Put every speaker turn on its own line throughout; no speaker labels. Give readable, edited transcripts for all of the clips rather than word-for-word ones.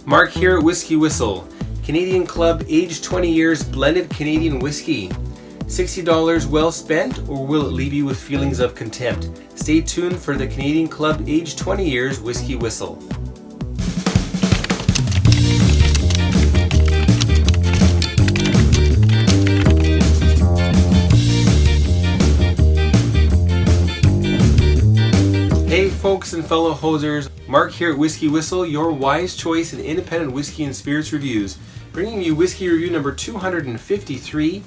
Mark here at WhiskyWhistle. Canadian Club aged 20 years blended Canadian whiskey. $60 well spent, or will it leave you with feelings of contempt? Stay tuned for the Canadian Club aged 20 years WhiskyWhistle. Hey folks and fellow hosers, Mark here at WhiskyWhistle, your wise choice in independent whiskey and spirits reviews, bringing you whiskey review number 253,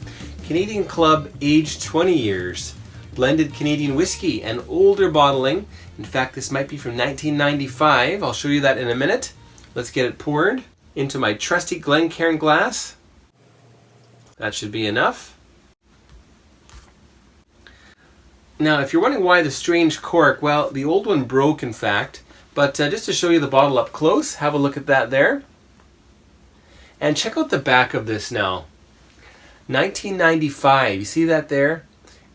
Canadian Club aged 20 years, blended Canadian whiskey and older bottling. In fact, this might be from 1995. I'll show you that in a minute. Let's get it poured into my trusty Glencairn glass. That should be enough. Now, if you're wondering why the strange cork, well, the old one broke, in fact. But just to show you the bottle up close, have a look at that there. And check out the back of this now. 1995, you see that there?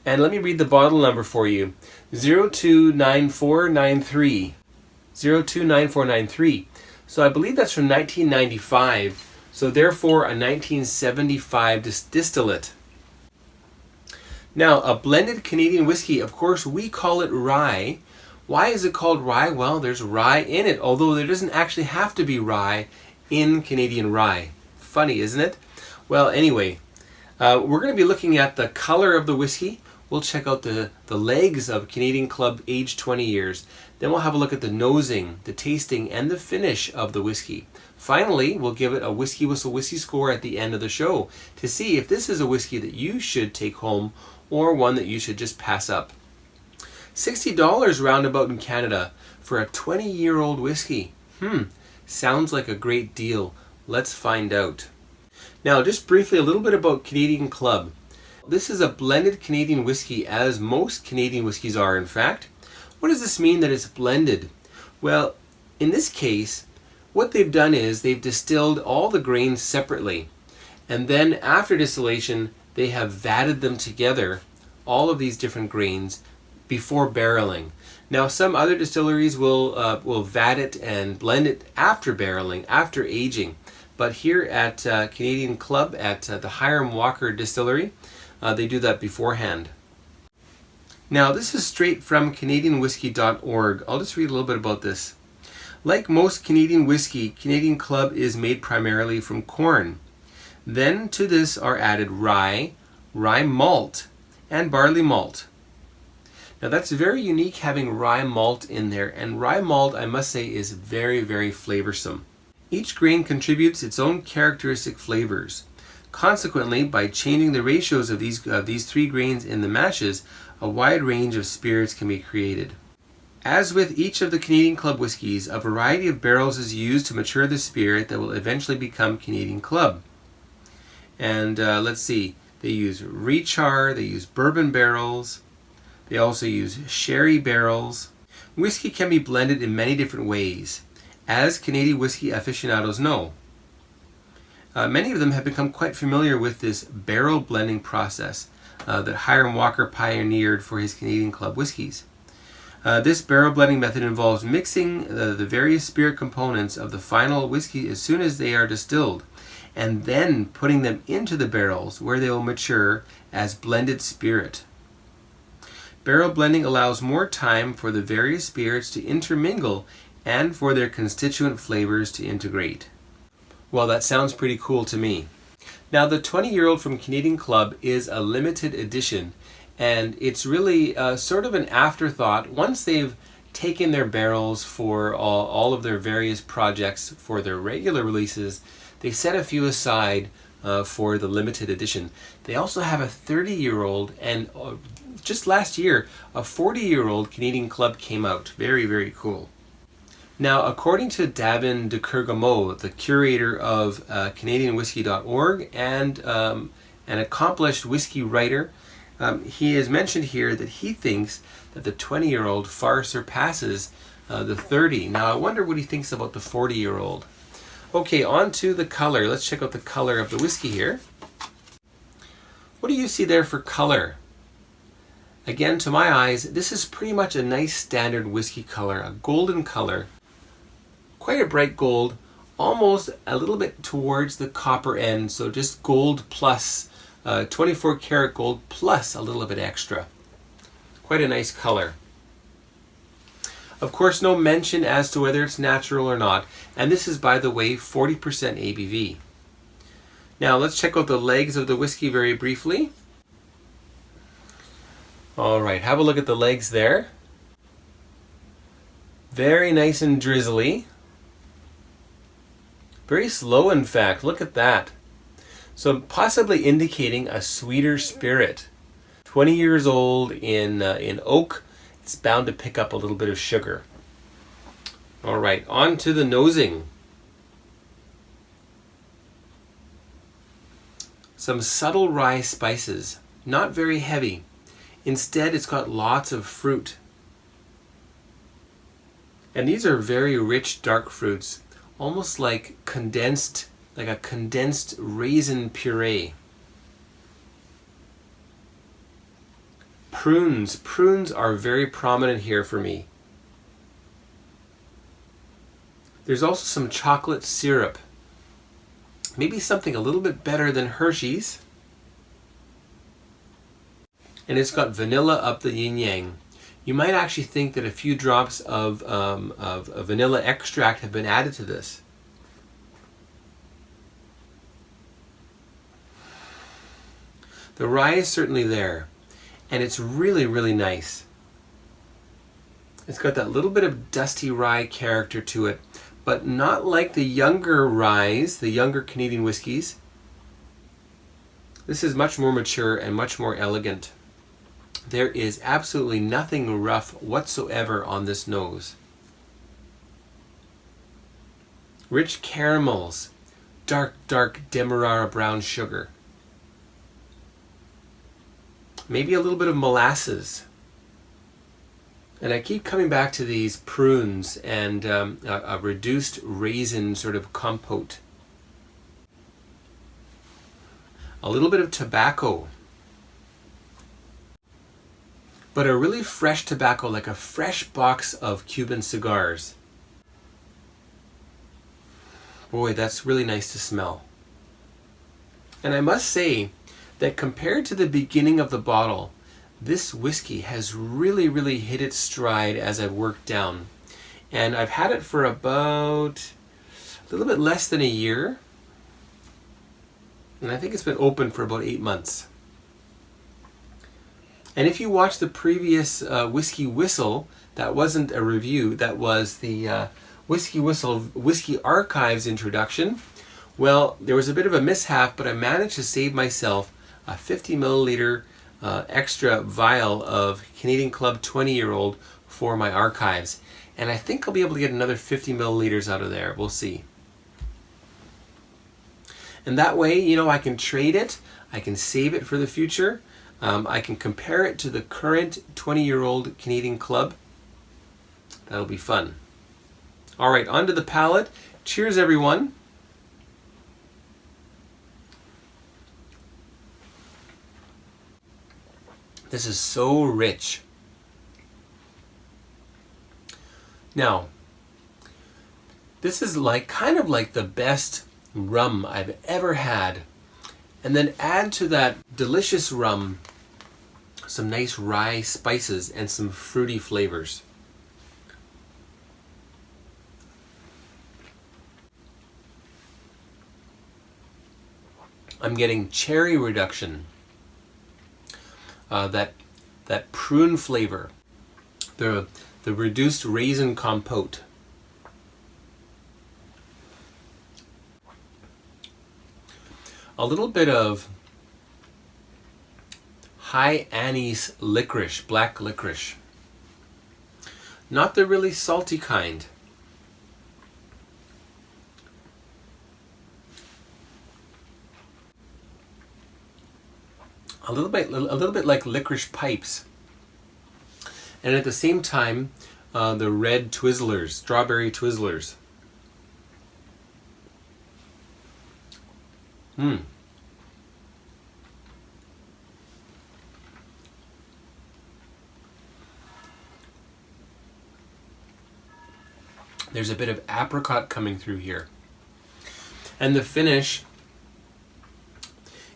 And let me read the bottle number for you. 029493. 029493. So I believe that's from 1995. So therefore a 1975 distillate. Now, a blended Canadian whiskey, of course, we call it rye. Why is it called rye? Well, there's rye in it, although there doesn't actually have to be rye in Canadian rye. Funny, isn't it? Well, anyway, we're going to be looking at the color of the whiskey. We'll check out the legs of Canadian Club aged 20 years. Then we'll have a look at the nosing, the tasting, and the finish of the whiskey. Finally, we'll give it a WhiskyWhistle whiskey score at the end of the show to see if this is a whiskey that you should take home or one that you should just pass up. $60 roundabout in Canada for a 20-year-old whiskey. Sounds like a great deal. Let's find out. Now, just briefly, a little bit about Canadian Club. This is a blended Canadian whiskey, as most Canadian whiskeys are, in fact. What does this mean that it's blended? Well, in this case, what they've done is they've distilled all the grains separately. And then after distillation, they have vatted them together, all of these different grains, before barreling. Now, some other distilleries will vat it and blend it after barreling, after aging. But here at Canadian Club, at the Hiram Walker Distillery, they do that beforehand. Now, this is straight from CanadianWhiskey.org. I'll just read a little bit about this. Like most Canadian whiskey, Canadian Club is made primarily from corn. Then to this are added rye, rye malt, and barley malt. Now that's very unique, having rye malt in there, and rye malt, I must say, is very, very flavorsome. Each grain contributes its own characteristic flavors. Consequently, by changing the ratios of these three grains in the mashes, a wide range of spirits can be created. As with each of the Canadian Club whiskies, a variety of barrels is used to mature the spirit that will eventually become Canadian Club. And let's see, they use rechar, they use bourbon barrels, they also use sherry barrels. Whiskey can be blended in many different ways, as Canadian whiskey aficionados know. Many of them have become quite familiar with this barrel blending process that Hiram Walker pioneered for his Canadian Club whiskies. This barrel blending method involves mixing the various spirit components of the final whiskey as soon as they are distilled, and then putting them into the barrels where they will mature as blended spirit. Barrel blending allows more time for the various spirits to intermingle and for their constituent flavors to integrate. Well, that sounds pretty cool to me. Now, the 20-year-old from Canadian Club is a limited edition, and it's really sort of an afterthought. Once they've taken their barrels for all of their various projects for their regular releases, they set a few aside for the limited edition. They also have a 30-year-old, and just last year, a 40-year-old Canadian Club came out. Very, very cool. Now, according to Davin de Kergamo, the curator of CanadianWhiskey.org and an accomplished whiskey writer, he has mentioned here that he thinks that the 20-year-old far surpasses the 30. Now, I wonder what he thinks about the 40-year-old. Okay, on to the color. Let's check out the color of the whiskey here. What do you see there for color? Again, to my eyes, this is pretty much a nice standard whiskey color, a golden color. Quite a bright gold almost a little bit towards the copper end, so just gold plus, 24 karat gold plus a little bit extra. Quite a nice color. Of course, no mention as to whether it's natural or not, and this is, by the way, 40% ABV. Now let's check out the legs of the whiskey very briefly. All right, have a look at the legs there. Very nice and drizzly. Very slow, in fact. Look at that. So possibly indicating a sweeter spirit. 20 years old in oak. It's bound to pick up a little bit of sugar. All right, on to the nosing. Some subtle rye spices, not very heavy. Instead, it's got lots of fruit. And these are very rich dark fruits, almost like condensed, like a condensed raisin puree. Prunes. Prunes are very prominent here for me. There's also some chocolate syrup. Maybe something a little bit better than Hershey's. And it's got vanilla up the yin-yang. You might actually think that a few drops of vanilla extract have been added to this. The rye is certainly there, and it's really, really nice. It's got that little bit of dusty rye character to it, but not like the younger ryes, the younger Canadian whiskies. This is much more mature and much more elegant. There is absolutely nothing rough whatsoever on this nose. Rich caramels, dark, dark Demerara brown sugar. Maybe a little bit of molasses. And I keep coming back to these prunes and a reduced raisin sort of compote. A little bit of tobacco. But a really fresh tobacco, like a fresh box of Cuban cigars. Boy, that's really nice to smell. And I must say that compared to the beginning of the bottle, this whiskey has really, really hit its stride as I've worked down. And I've had it for about a little bit less than a year. And I think it's been open for about 8 months. And if you watch the previous WhiskyWhistle, that wasn't a review, that was the WhiskyWhistle Whiskey Archives introduction. Well, there was a bit of a mishap, but I managed to save myself a 50 milliliter extra vial of Canadian Club 20-year-old for my archives. And I think I'll be able to get another 50 milliliters out of there. We'll see. And that way, you know, I can trade it. I can save it for the future. I can compare it to the current 20-year-old Canadian Club. That'll be fun. All right, on to the palate. Cheers, everyone. This is so rich. Now, this is like kind of like the best rum I've ever had. And then add to that delicious rum some nice rye spices and some fruity flavors. I'm getting cherry reduction, that prune flavor, the reduced raisin compote. A little bit of high anise licorice, black licorice. Not the really salty kind. A little bit like licorice pipes. And at the same time, the red Twizzlers, strawberry Twizzlers. There's a bit of apricot coming through here. And the finish,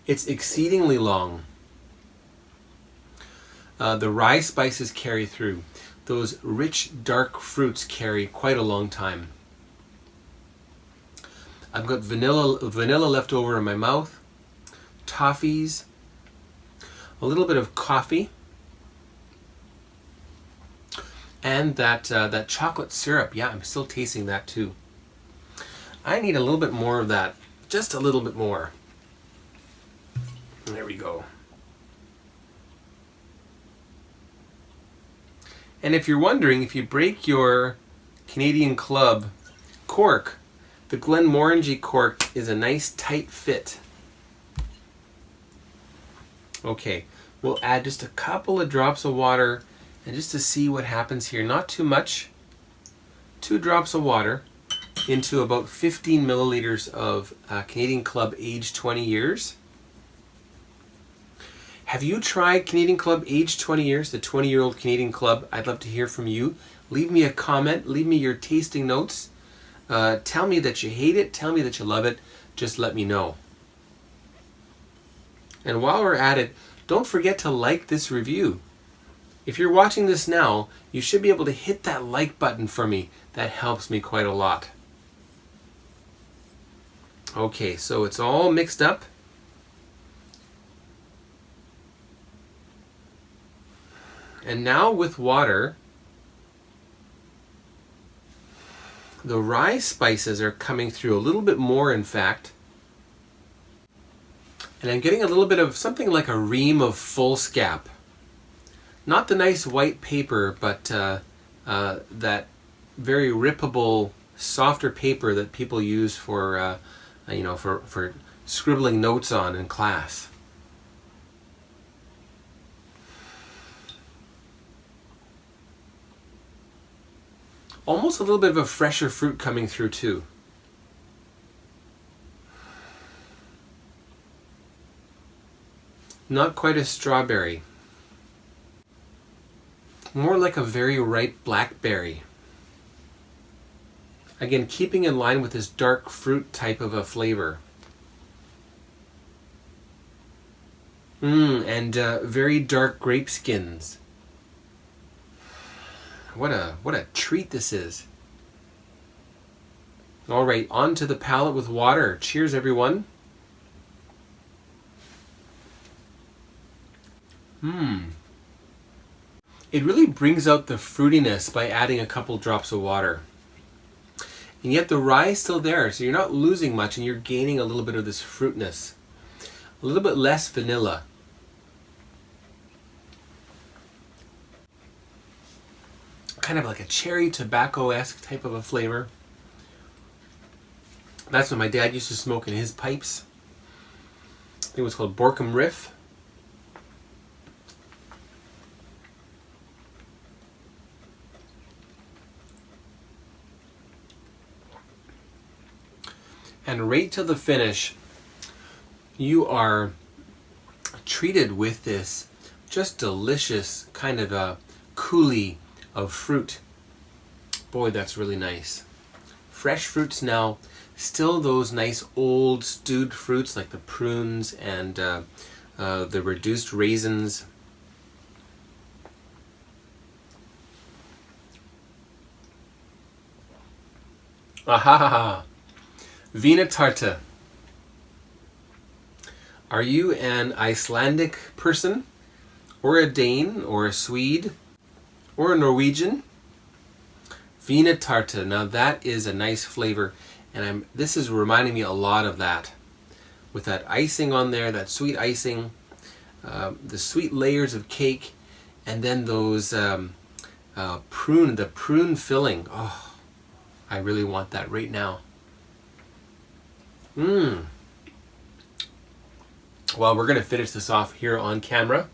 it's exceedingly long. The rye spices carry through. Those rich, dark fruits carry quite a long time. I've got vanilla left over in my mouth, toffees, a little bit of coffee, and that chocolate syrup. Yeah, I'm still tasting that too. I need a little bit more of that, just a little bit more. There we go. And if you're wondering, if you break your Canadian Club cork, the Glenmorangie cork is a nice tight fit. Okay, we'll add just a couple of drops of water and just to see what happens here. Not too much. 2 drops of water into about 15 milliliters of Canadian Club aged 20 years. Have you tried Canadian Club aged 20 years, the 20-year-old Canadian Club? I'd love to hear from you. Leave me a comment. Leave me your tasting notes. Tell me that you hate it. Tell me that you love it. Just let me know. And while we're at it, don't forget to like this review. If you're watching this now, you should be able to hit that like button for me. That helps me quite a lot. Okay, so it's all mixed up. And now with water, the rye spices are coming through a little bit more, in fact. And I'm getting a little bit of something like a ream of foolscap. Not the nice white paper, but that very rippable, softer paper that people use for, for scribbling notes on in class. Almost a little bit of a fresher fruit coming through too. Not quite a strawberry. More like a very ripe blackberry. Again, keeping in line with this dark fruit type of a flavor. And very dark grape skins. What a treat this is. All right, on to the palate with water. Cheers, everyone. It really brings out the fruitiness by adding a couple drops of water. And yet the rye is still there, so you're not losing much and you're gaining a little bit of this fruitness. A little bit less vanilla. Kind of like a cherry tobacco-esque type of a flavor. That's what my dad used to smoke in his pipes. I think it was called Borkum Riff. And right till the finish, you are treated with this just delicious kind of a coulis of fruit. Boy, that's really nice. Fresh fruits now, still those nice old stewed fruits like the prunes and the reduced raisins. Ahaha! Vina Tarte. Are you an Icelandic person? Or a Dane? Or a Swede? Or a Norwegian? Vina Tarte. Now that is a nice flavor, and this is reminding me a lot of that. With that icing on there, that sweet icing, the sweet layers of cake, and then those the prune filling. Oh, I really want that right now. Well, we're going to finish this off here on camera.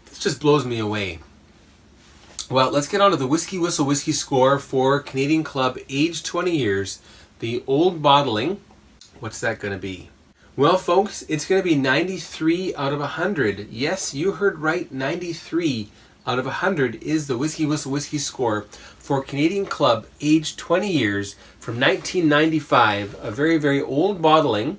This just blows me away. Well, let's get on to the WhiskyWhistle whiskey score for Canadian Club aged 20 years. The old bottling, what's that going to be? Well, folks, it's going to be 93 out of 100. Yes, you heard right, 93 out of 100 is the WhiskyWhistle whiskey score for Canadian Club, aged 20 years, from 1995, a very, very old bottling.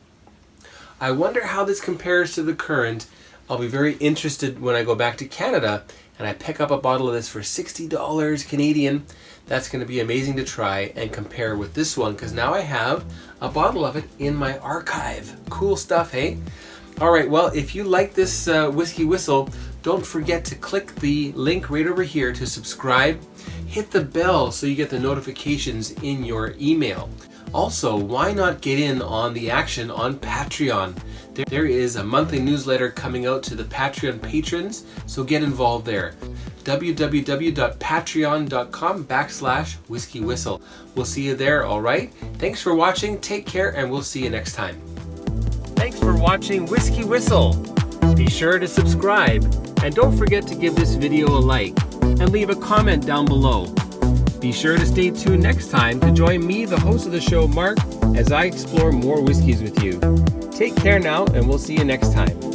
I wonder how this compares to the current. I'll be very interested when I go back to Canada and I pick up a bottle of this for $60 Canadian. That's going to be amazing to try and compare with this one, because now I have a bottle of it in my archive. Cool stuff, hey? All right, well, if you like this Whiskey Whistle, don't forget to click the link right over here to subscribe. Hit the bell so you get the notifications in your email. Also, why not get in on the action on Patreon? There is a monthly newsletter coming out to the Patreon patrons, so get involved there. www.patreon.com/WhiskyWhistle. We'll see you there, all right? Thanks for watching, take care, and we'll see you next time. Thanks for watching Whiskey Whistle. Be sure to subscribe, and don't forget to give this video a like, and leave a comment down below. Be sure to stay tuned next time to join me, the host of the show, Mark, as I explore more whiskeys with you. Take care now, and we'll see you next time.